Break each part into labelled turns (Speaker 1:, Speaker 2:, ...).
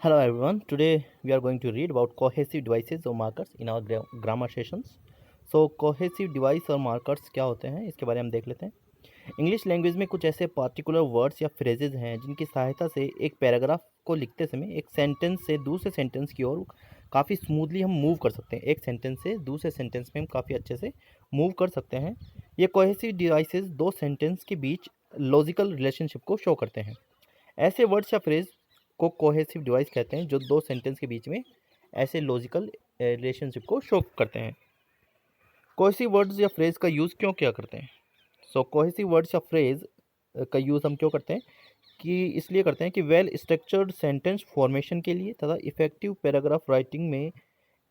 Speaker 1: Hello everyone. Today we are going to read about cohesive devices or markers in our grammar sessions. So cohesive device और markers क्या होते हैं इसके बारे में हम देख लेते हैं। इंग्लिश लैंग्वेज में कुछ ऐसे पार्टिकुलर वर्ड्स या फ्रेजेज हैं जिनकी सहायता से एक पैराग्राफ को लिखते समय एक सेंटेंस से दूसरे सेंटेंस की ओर काफ़ी स्मूथली हम मूव कर सकते हैं। एक सेंटेंस से दूसरे सेंटेंस में हम काफ़ी अच्छे से मूव कर सकते हैं। ये कोहेसिव डिवाइसेस दो सेंटेंस के बीच लॉजिकल रिलेशनशिप को शो करते हैं। ऐसे वर्ड्स या फ्रेज को कोहेसिव डिवाइस कहते हैं जो दो सेंटेंस के बीच में ऐसे लॉजिकल रिलेशनशिप को शो करते हैं। कोहेसिव वर्ड्स या फ्रेज का यूज़ क्यों क्या करते हैं? कोहेसिव वर्ड्स या फ्रेज का यूज़ हम क्यों करते हैं कि इसलिए करते हैं कि वेल स्ट्रक्चर्ड सेंटेंस फॉर्मेशन के लिए तथा इफेक्टिव पैराग्राफ राइटिंग में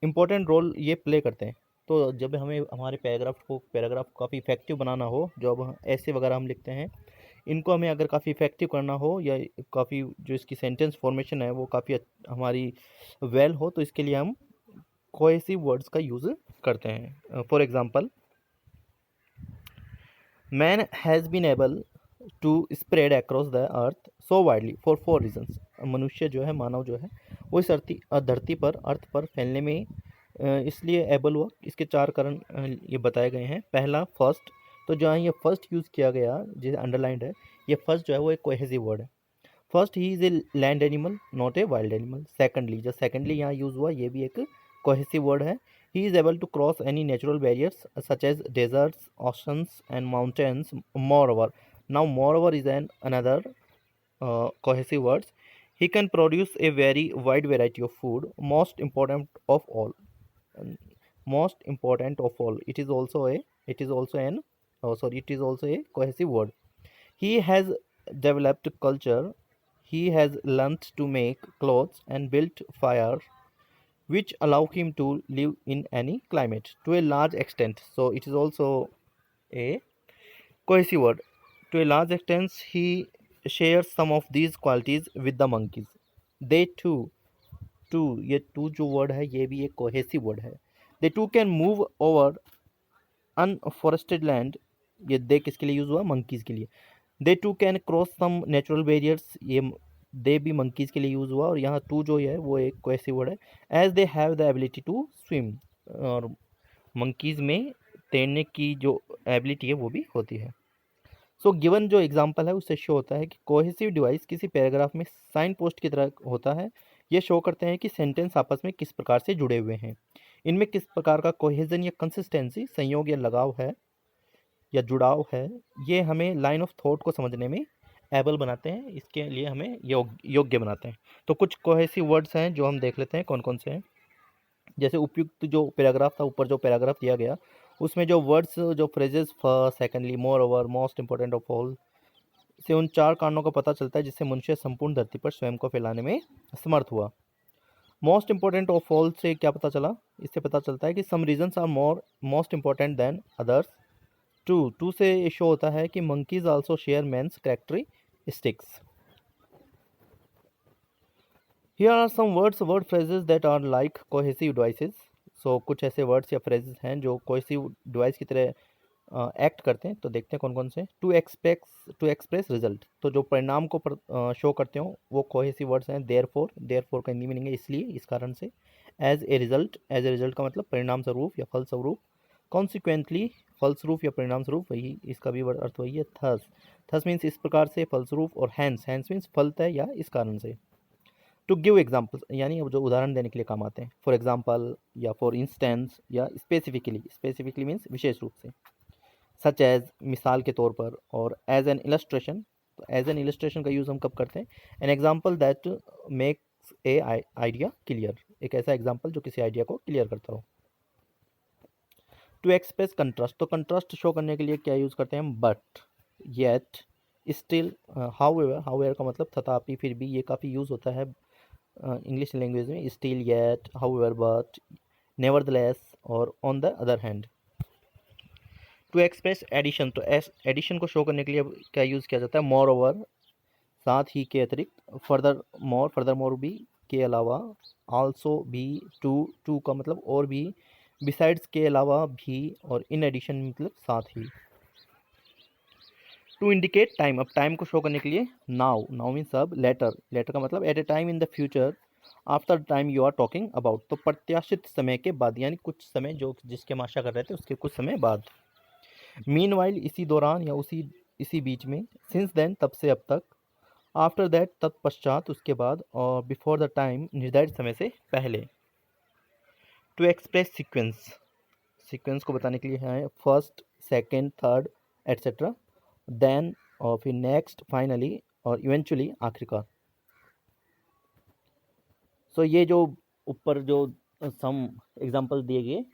Speaker 1: इम्पोर्टेंट रोल ये प्ले करते हैं। तो जब हमें हमारे पैराग्राफ काफ़ी इफेक्टिव बनाना हो, जो अब ऐसे वगैरह हम लिखते हैं, इनको हमें अगर काफ़ी इफेक्टिव करना हो या काफ़ी जो इसकी सेंटेंस फॉर्मेशन है वो काफ़ी हमारी वेल हो, तो इसके लिए हम कोहेसिव वर्ड्स का यूज़ करते हैं। For example, man has been able to spread across the earth so widely for 4 reasons. मनुष्य जो है, मानव जो है, वो इस धरती पर अर्थ पर फैलने में इसलिए एबल हुआ। इसके 4 कारण ये बताए गए हैं। पहला, फर्स्ट, तो जहाँ ये फर्स्ट यूज़ किया गया, जैसे अंडरलाइंड है, ये फर्स्ट जो है वो एक कोहेसिव वर्ड है। First, he is a land animal not a wild animal. Secondly, जो सेकेंडली यहाँ यूज़ हुआ, ये भी एक कोहेसिव वर्ड है। He is able to cross any natural barriers such as deserts, oceans and mountains. Moreover, now moreover is an another cohesive words. He can produce a very wide variety of food. Most important of all, most important of all, it is also an it is also a cohesive word. He has developed culture. He has learnt to make clothes and built fire which allow him to live in any climate to a large extent. So it is also a cohesive word. To a large extent, he shares some of these qualities with the monkeys. They too, ये to जो word है ये भी एक cohesive word है। They too can move over unforested land. ये दे किसके लिए यूज़ हुआ? मंकीज़ के लिए। They too can cross some natural barriers. ये दे भी मंकीज़ के लिए यूज़ हुआ, और यहाँ टू जो है वो एक कोहेसिव वर्ड है। As they have the ability to swim, और मंकीज़ में तैरने की जो एबिलिटी है वो भी होती है। गिवन जो एग्जांपल है उससे शो होता है कि कोहेसिव डिवाइस किसी पैराग्राफ में साइन पोस्ट की तरह होता है। ये शो करते हैं कि सेंटेंस आपस में किस प्रकार से जुड़े हुए हैं, इनमें किस प्रकार का कोहेजन या कंसिस्टेंसी, संयोग या लगाव है या जुड़ाव है। ये हमें लाइन ऑफ थॉट को समझने में एबल बनाते हैं, इसके लिए हमें योग्य बनाते हैं। तो कुछ कोहेसिव वर्ड्स हैं जो हम देख लेते हैं कौन कौन से हैं। जैसे उपयुक्त जो पैराग्राफ था, ऊपर जो पैराग्राफ दिया गया, उसमें जो वर्ड्स, जो phrases, first, secondly, more over, most important of all, से उन 4 कारणों का पता चलता है जिससे मनुष्य संपूर्ण धरती पर स्वयं को फैलाने में समर्थ हुआ। मोस्ट इंपॉर्टेंट ऑफ ऑल से क्या पता चला? इससे पता चलता है कि some reasons are most important then others. To say show होता है कि monkeys also share men's characteristics. Here are some word phrases that are like cohesive devices. कुछ ऐसे वर्ड्स या फ्रेजेस हैं जो कोहेसिव डिवाइस की तरह एक्ट करते हैं। तो देखते हैं कौन कौन से। टू एक्सप्रेस रिजल्ट, तो जो परिणाम को शो करते हो वो कोहेसिव वर्ड्स हैं। देयरफॉर का हिंदी मीनिंग है इसलिए, इस कारण से। एज ए रिजल्ट का मतलब परिणाम स्वरूप या फल स्वरूप। कॉन्सिक्वेंटली, फलस्वरूप या परिणाम स्वरूप, वही इसका भी अर्थ वही है। थस मीन्स इस प्रकार से, फलस्वरूप, और हैंस मीन्स फलतः या इस कारण से। टू गिव एग्जाम्पल्स, यानी अब जो उदाहरण देने के लिए काम आते हैं। फॉर एग्जाम्पल या फॉर इंस्टेंस या स्पेसिफिकली मीन्स विशेष रूप से। सच एज, मिसाल के तौर पर, और एज एन इलस्ट्रेशन। तो एज एन इलस्ट्रेशन का यूज़ हम कब करते हैं? An example that makes a idea clear, एक ऐसा एग्जाम्पल जो किसी आइडिया को क्लियर करता हो। टू एक्सप्रेस कंट्रास्ट, तो कंट्रास्ट शो करने के लिए क्या यूज़ करते हैं हम? बट, येट, स्टिल, हाउएवर का मतलब तथापि, फिर भी, ये काफ़ी यूज़ होता है इंग्लिश लैंग्वेज में। Still, yet, however, but, nevertheless, और on the other hand. To express addition, तो एडिशन को शो करने के लिए क्या यूज़ किया जाता है? मोर ओवर, साथ ही के अतिरिक्त। फर्दर मोर भी, के अलावा। आल्सो भी, टू का मतलब और भी, बिसाइड्स के अलावा भी, और इन एडिशन मतलब साथ ही। टू इंडिकेट टाइम, अब टाइम को शो करने के लिए नाउ मीन्स अब। लेटर का मतलब at a time in the future, after time you are talking about, तो प्रत्याशित समय के बाद, यानी कुछ समय जो जिसके हम आशा कर रहे थे उसके कुछ समय बाद। मीनवाइल, इसी दौरान या इसी बीच में। सिंस देन, तब से अब तक। आफ्टर दैट, तत्पश्चात, उसके बाद। और बिफोर द टाइम, निर्धारित समय से पहले। टू एक्सप्रेस सीक्वेंस, सीक्वेंस को बताने के लिए है first, second, third, etcetera. Then, और फिर नेक्स्ट, फाइनली, और इवेंचुअली, आखिरकार। सो ये जो ऊपर जो सम एग्जाम्पल दिए गए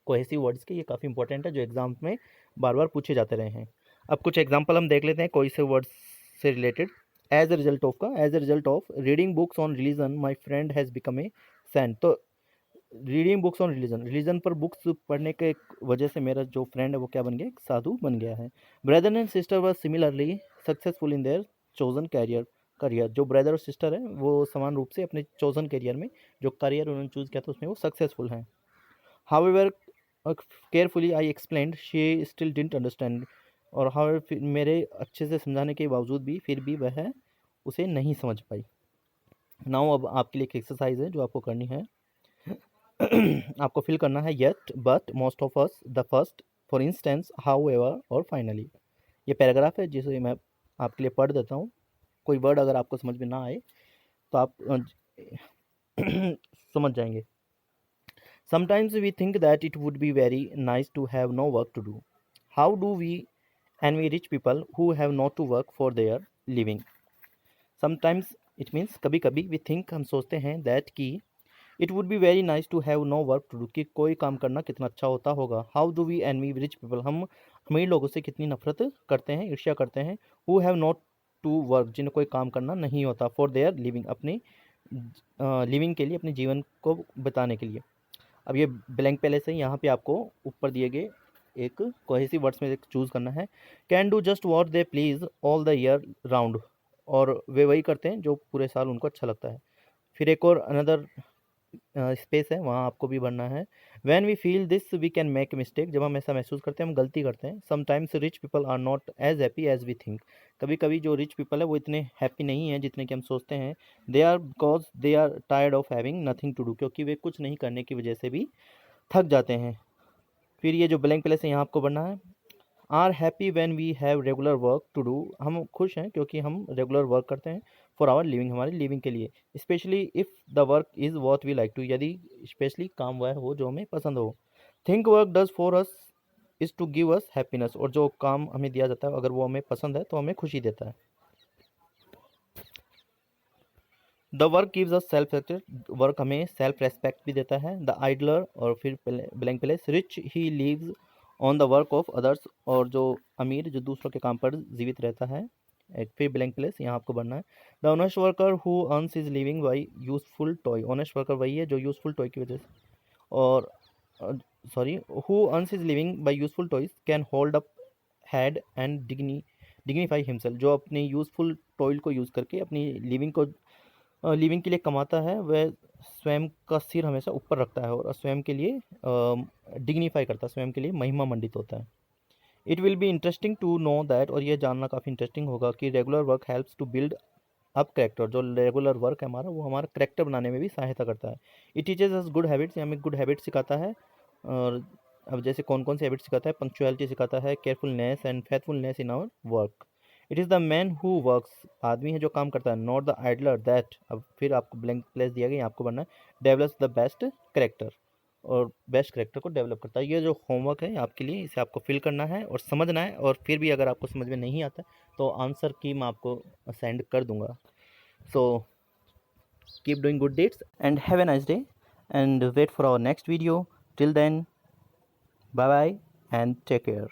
Speaker 1: कोहेसिव वर्ड्स के, ये काफ़ी इंपॉर्टेंट है, जो एग्जाम में बार बार पूछे जाते रहे हैं। अब कुछ एग्जाम्पल हम देख लेते हैं कोहेसिव वर्ड्स से रिलेटेड। As a result of reading books on religion my friend has become a saint. तो रीडिंग बुक्स ऑन रिलीजन पर बुक्स पढ़ने के वजह से मेरा जो फ्रेंड है वो क्या बन गया, एक साधु बन गया है। Brother and sister were similarly successful in their chosen career, जो ब्रदर और सिस्टर है वो समान रूप से अपने चोजन करियर में, जो करियर उन्होंने चूज़ किया था उसमें वो सक्सेसफुल हैं। However carefully I explained, she still didn't understand. और हाउएवर, मेरे अच्छे से समझाने के बावजूद भी फिर भी वह उसे नहीं समझ पाई। नाउ अब आपके लिए एक एक्सरसाइज है जो आपको करनी है। आपको फिल करना है yet, but, most of us, the first, for instance, however और फाइनली। ये पैराग्राफ है जिसे मैं आपके लिए पढ़ देता हूँ। कोई वर्ड अगर आपको समझ में ना आए तो आप समझ जाएंगे। Sometimes we think that it would be very nice to have no work to do. How do we envy rich people who have not to work for their living? Sometimes it means कभी कभी we think, हम सोचते हैं, that कि it would be very nice to have no work to do, कि कोई काम करना कितना अच्छा होता होगा। How do we envy rich people, हम अमीर लोगों से कितनी नफरत करते हैं, ईर्ष्या करते हैं। Who have not to work, जिन्हें कोई काम करना नहीं होता। For their living, अपनी लिविंग के लिए, अपने जीवन को बिताने के लिए। अब ये ब्लैंक पैलेस है, यहाँ पे आपको ऊपर दिए गए एक कोहेसिव वर्ड्स में चूज़ करना है। Can do just what they please all the year round, और वे वही करते हैं जो पूरे साल उनको अच्छा लगता है। फिर एक और अनदर स्पेस है, वहाँ आपको भी भरना है। When we feel this we can make mistake, जब हम ऐसा महसूस करते हैं हम गलती करते हैं। Sometimes rich people are not as happy as we think, कभी कभी जो रिच पीपल है वो इतने हैप्पी नहीं है जितने कि हम सोचते हैं। They are because they are tired of having nothing to do, क्योंकि वे कुछ नहीं करने की वजह से भी थक जाते हैं। फिर ये जो ब्लैंक प्लेस है यहाँ आपको बनना है। Are happy when we have regular work to do, हम खुश हैं क्योंकि हम रेगुलर वर्क करते हैं। फॉर आवर लिविंग, हमारी लिविंग के लिए। Specially if the work is what we like to, यदि स्पेशली काम वह हो जो हमें पसंद हो। Think work does for us is to give us happiness, और जो काम हमें दिया जाता है अगर वो हमें पसंद है तो हमें खुशी देता है। The work gives us self respect, work हमें सेल्फ रेस्पेक्ट भी देता है। द आइडलर, और फिर blank place, rich he lives on the work of others, और जो अमीर जो दूसरों के काम पर जीवित रहता है। एक फिर ब्लैंक प्लेस यहाँ आपको बनना है। The honest worker who earns is living by useful toy, honest worker वही है जो यूजफुल टॉय की वजह से, और sorry, who earns is living by useful toys can hold up had and dignify himself, जो अपने यूजफुल टॉयल को यूज़ करके अपनी लिविंग के लिए कमाता है, वह स्वयं का सिर हमेशा ऊपर रखता है और स्वयं के लिए डिग्निफाई करता है, स्वयं के लिए महिमा मंडित होता है। It will be interesting to know that, और यह जानना काफ़ी इंटरेस्टिंग होगा कि regular work helps to build up character, जो रेगुलर वर्क है हमारा वो हमारा करेक्टर बनाने में भी सहायता करता है। It teaches us good habits, हमें गुड हैबिट सिखाता है। और अब जैसे कौन कौन सी हैबिट सिखाता है, पंक्चुअलिटी सिखाता है, carefulness and faithfulness in our work. It is the man who works, आदमी है जो काम करता है, नॉट द आइडलर दैट। अब फिर आपको ब्लैंक प्लेस दिया गया, आपको बनना है डेवलप्स द बेस्ट करेक्टर, और बेस्ट करेक्टर को डेवलप करता है। ये जो होमवर्क है आपके लिए, इसे आपको फिल करना है और समझना है, और फिर भी अगर आपको समझ में नहीं आता तो आंसर की मैं आपको सेंड कर दूंगा। So keep doing good deeds and have a nice day, and wait for our next video. Till then, bye bye and take care.